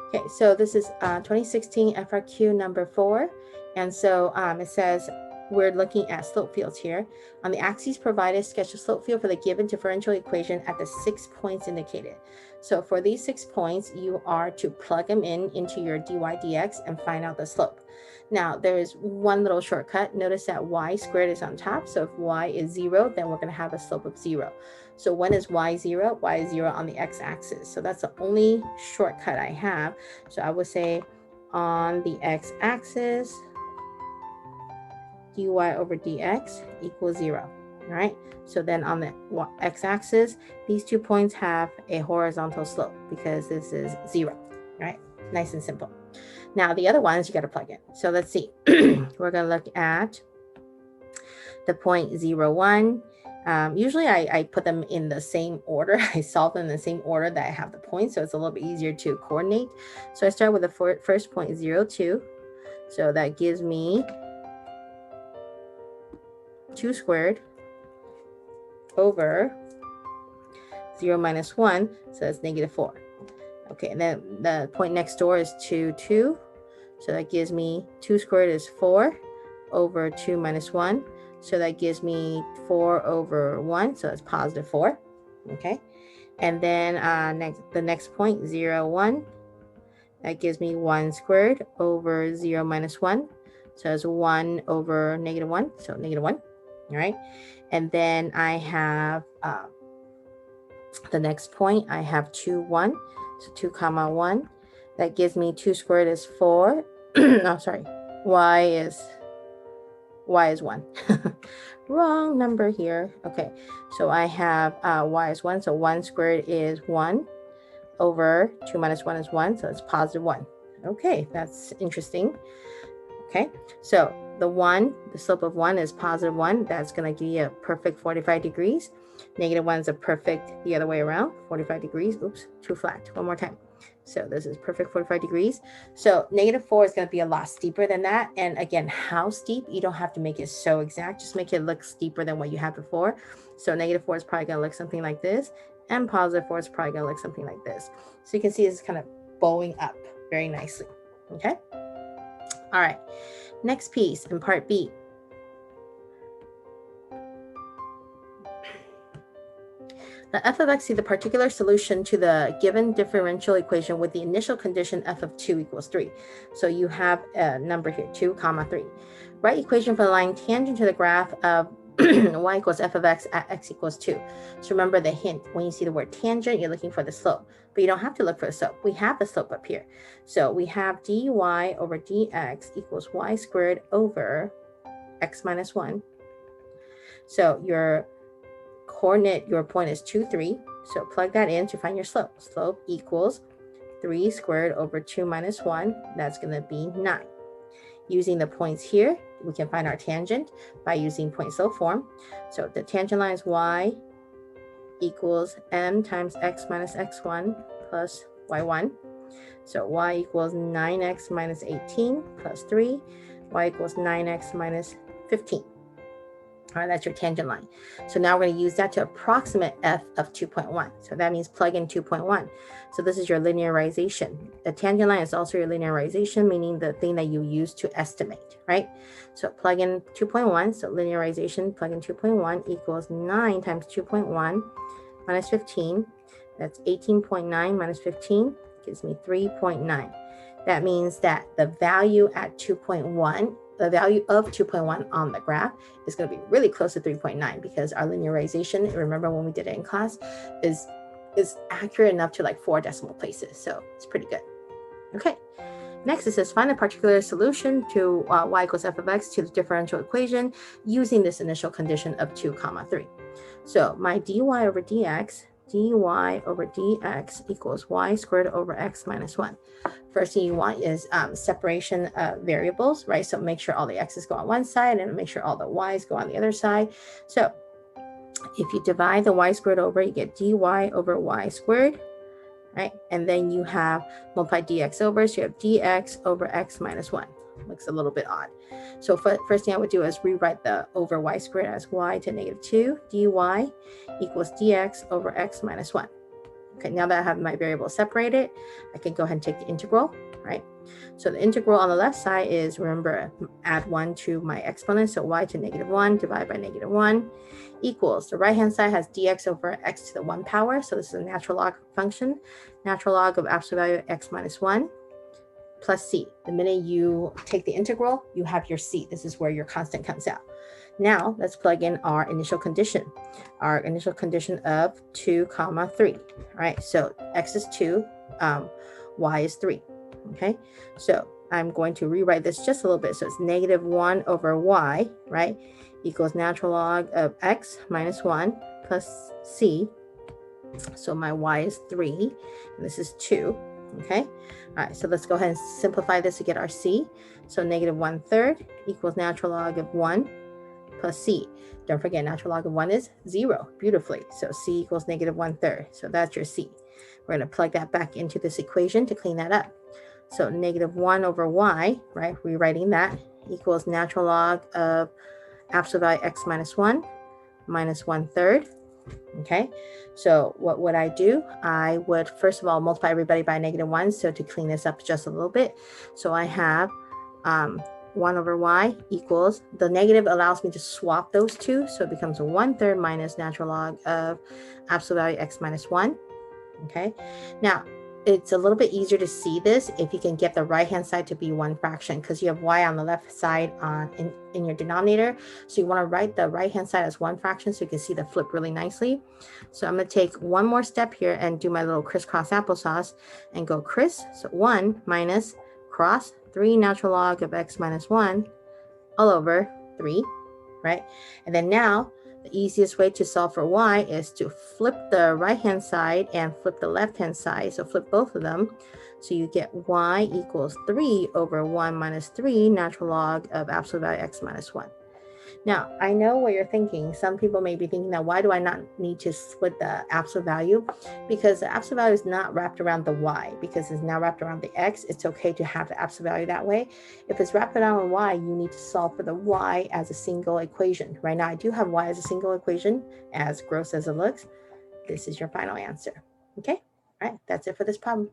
Okay, so this is 2016 FRQ number 4. And so it says we're looking at slope fields here. On the axes provided, sketch a slope field for the given differential equation at the 6 points indicated. So for these 6 points, you are to plug them in into your dy dx and find out the slope. Now, there is one little shortcut. Notice that y squared is on top. So if y is 0, then we're going to have a slope of 0. So when is y 0? Y is 0 on the x-axis. So that's the only shortcut I have. So I would say on the x-axis, dy over dx equals 0. All right. So then on the x-axis, these 2 points have a horizontal slope because this is 0. All right. Nice and simple. Now the other ones you got to plug in. So let's see. We're going to look at the point 0, 1. Usually I put them in the same order. I solve them in the same order that I have the points, so it's a little bit easier to coordinate. So I start with the first point 0, 2. So that gives me 2 squared over 0 minus 1, so that's negative 4. Okay, and then the point next door is 2, 2. So that gives me 2 squared is 4 over 2 minus 1. So that gives me 4 over 1. So that's positive 4. Okay. And then the next point, 0, 1. That gives me 1 squared over 0 minus 1. So it's 1 over negative 1. So negative 1. All right. And then I have the next point. I have 2, 1. So 2 comma 1. That gives me 2 squared is 4. No, sorry. Y is 1. Wrong number here. Okay, so I have y is 1. So 1 squared is 1 over 2 minus 1 is 1. So it's positive 1. Okay, that's interesting. Okay, so the slope of 1 is positive 1. That's going to give you a perfect 45 degrees. Negative 1 is a perfect the other way around, 45 degrees. Oops, too flat. One more time. So this is perfect 45 degrees. So negative 4 is going to be a lot steeper than that. And again, how steep? You don't have to make it so exact. Just make it look steeper than what you had before. So negative 4 is probably going to look something like this. And positive 4 is probably going to look something like this. So you can see it's kind of bowing up very nicely. Okay. All right. Next piece in part B. Now, f of x is the particular solution to the given differential equation with the initial condition f of 2 equals 3. So you have a number here, 2 comma 3. Write equation for the line tangent to the graph of y equals f of x at x equals 2. So remember the hint, when you see the word tangent, you're looking for the slope. But you don't have to look for the slope. We have the slope up here. So we have dy over dx equals y squared over x minus 1. So your coordinate, your point is 2, 3. So plug that in to find your slope. Slope equals 3 squared over 2 minus 1. That's going to be 9. Using the points here, we can find our tangent by using point slope form. So the tangent line is y equals m times x minus x1 plus y1. So y equals 9x minus 18 plus 3. Y equals 9x minus 15. All right, that's your tangent line. So now we're going to use that to approximate f of 2.1. So that means plug in 2.1. So this is your linearization. The tangent line is also your linearization, meaning the thing that you use to estimate, right? So plug in 2.1. So linearization, plug in 2.1 equals 9 times 2.1 minus 15. That's 18.9 minus 15 gives me 3.9. That means that the value at 2.1, the value of 2.1 on the graph is going to be really close to 3.9 because our linearization, remember when we did it in class, is accurate enough to like 4 decimal places. So it's pretty good. Okay. Next, it says find a particular solution to y equals f of x to the differential equation using this initial condition of 2 comma 3. So my dy over dx equals y squared over x minus 1. First thing you want is separation of variables, right? So make sure all the x's go on one side and make sure all the y's go on the other side. So if you divide the y squared over, you get dy over y squared, right? And then you have multiply dx over, so you have dx over x minus 1. Looks a little bit odd. So first thing I would do is rewrite the over y squared as y to negative 2. dy equals dx over x minus 1. Okay, now that I have my variables separated, I can go ahead and take the integral, right? So the integral on the left side is, remember, add 1 to my exponent, so y to -1 divided by -1 equals, the right-hand side has dx over x to the 1 power, so this is a natural log function, natural log of absolute value of x minus 1 plus c. The minute you take the integral, you have your c. This is where your constant comes out. Now let's plug in our initial condition. Our initial condition of 2, 3. All right, so x is 2, y is 3. Okay, so I'm going to rewrite this just a little bit. So it's -1 over y, right, equals natural log of x minus 1 plus c. So my y is 3, and this is 2. Okay, all right, so let's go ahead and simplify this to get our c. So -1/3 equals natural log of 1 plus c. Don't forget, natural log of 1 is 0. Beautifully. So c equals -1/3. So that's your c. We're going to plug that back into this equation to clean that up. So -1 over y, right, rewriting that, equals natural log of absolute value x minus 1 minus 1/3. Okay, so what would I do? I would first of all multiply everybody by -1, so to clean this up just a little bit. So I have 1 over y equals, the negative allows me to swap those two, so it becomes 1/3 minus natural log of absolute value x minus 1. Okay, now it's a little bit easier to see this if you can get the right hand side to be one fraction, because you have y on the left side in your denominator, so you want to write the right hand side as one fraction so you can see the flip really nicely. So I'm going to take one more step here and do my little crisscross applesauce and go so 1 minus cross 3 natural log of x minus 1 all over 3, right? And then now the easiest way to solve for y is to flip the right hand side and flip the left hand side. So flip both of them. So you get y equals 3 over 1 minus 3 natural log of absolute value x minus 1. Now, I know what you're thinking. Some people may be thinking that why do I not need to split the absolute value? Because the absolute value is not wrapped around the y, because it's now wrapped around the x. It's okay to have the absolute value that way. If it's wrapped around y, you need to solve for the y as a single equation. Right now, I do have y as a single equation, as gross as it looks. This is your final answer. Okay? All right, that's it for this problem.